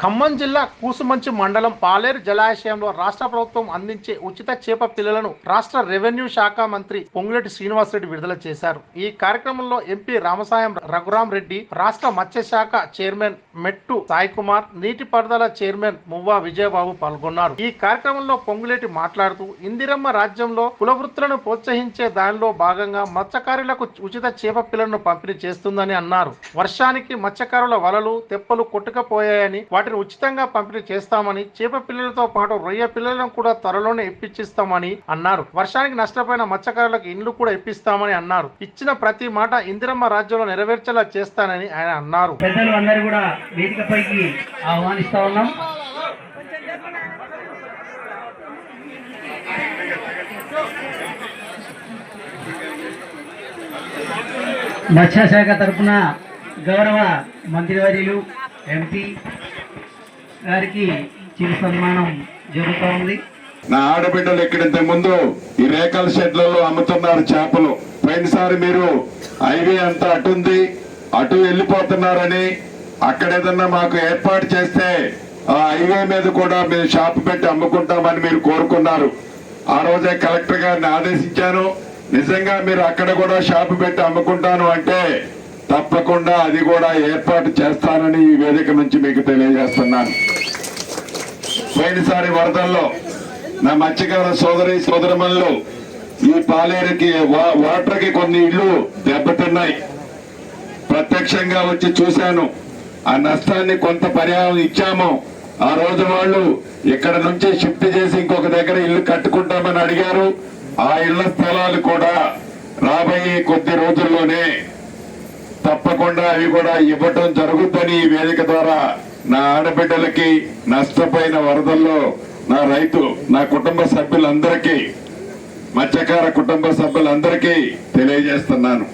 ఖమ్మం జిల్లా కూసుమంచి మండలం పాలేరు జలాశయంలో రాష్ట్ర ప్రభుత్వం అందించే ఉచిత చేప పిల్లలను రాష్ట్ర రెవెన్యూ శాఖ మంత్రి పొంగులేటి శ్రీనివాసరెడ్డి విడుదల చేశారు. ఈ కార్యక్రమంలో ఎంపీ రామసాయం రఘురాం రెడ్డి, రాష్ట్ర మత్స్యశాఖ చైర్మన్ మెట్టు సాయి కుమార్, నీటిపారుదల చైర్మన్ మువ్వా విజయబాబు పాల్గొన్నారు. ఈ కార్యక్రమంలో పొంగులేటి మాట్లాడుతూ ఇందిరమ్మ రాజ్యంలో కులవృత్తులను ప్రోత్సహించే దానిలో భాగంగా మత్స్యకారులకు ఉచిత చేప పిల్లలను పంపిణీ చేస్తుందని అన్నారు. వర్షానికి మత్స్యకారుల వలలు తెప్పలు కొట్టుకపోయాయని వాటిని ఉచితంగా పంపిణీ చేస్తామని, చేప పిల్లలతో పాటు రొయ్య పిల్లలను కూడా త్వరలోనే ఇప్పించిస్తామని అన్నారు. వర్షానికి నష్టపోయిన మత్స్యకారులకు ఇండ్లు కూడా ఇప్పిస్తామని అన్నారు. ఇచ్చిన ప్రతి మాట ఇందిరమ్మ రాజ్యంలో నెరవేర్చేలా చేస్తానని ఆయన అన్నారు. పెద్దలు అందరూ కూడా వేదికపైకి ఆహ్వానిస్తా ఉన్నాం. మత్స్యశాఖ తరఫున గౌరవ మంత్రివర్యులు ఎంపీ గారికి చిరు సన్మానం జరుగుతూ ఉంది. నా ఆడబిడ్డలు ఎక్కడింత ముందు ఈ రేకల షెడ్లలో అమ్ముతున్నారు చేపలు. పోయినసారి మీరు హైవే అంతా అటుంది, అటు వెళ్ళిపోతున్నారని అక్కడ ఏదన్నా మాకు ఏర్పాటు చేస్తే ఆ హైవే మీద కూడా మేము షాపు పెట్టి అమ్ముకుంటామని మీరు కోరుకున్నారు. ఆ రోజే కలెక్టర్ గారిని ఆదేశించాను. నిజంగా మీరు అక్కడ కూడా షాపు పెట్టి అమ్ముకుంటాను అంటే తప్పకుండా అది కూడా ఏర్పాటు చేస్తానని ఈ వేదిక నుంచి మీకు తెలియజేస్తున్నాను. పోయినసారి వరదల్లో నా మత్స్యకార సోదరమణులు ఈ పాలేరుకి వాటర్కి కొన్ని ఇళ్లు దెబ్బతిన్నాయి. ప్రత్యక్షంగా వచ్చి చూశాను. ఆ నష్టాన్ని కొంత పరిహారం ఇచ్చాము. ఆ రోజు వాళ్ళు ఇక్కడ నుంచి షిఫ్ట్ చేసి ఇంకొక దగ్గర ఇల్లు కట్టుకుంటామని అడిగారు. ఆ ఇళ్ల స్థలాలు కూడా రాబోయే కొద్ది రోజుల్లోనే తప్పకుండా అవి కూడా ఇవ్వటం జరుగుతుందని ఈ వేదిక ద్వారా నా ఆడబిడ్డలకి, నష్టపోయిన వరదల్లో నా కుటుంబ సభ్యులందరికీ, మత్స్యకార కుటుంబ సభ్యులందరికీ తెలియజేస్తున్నాను.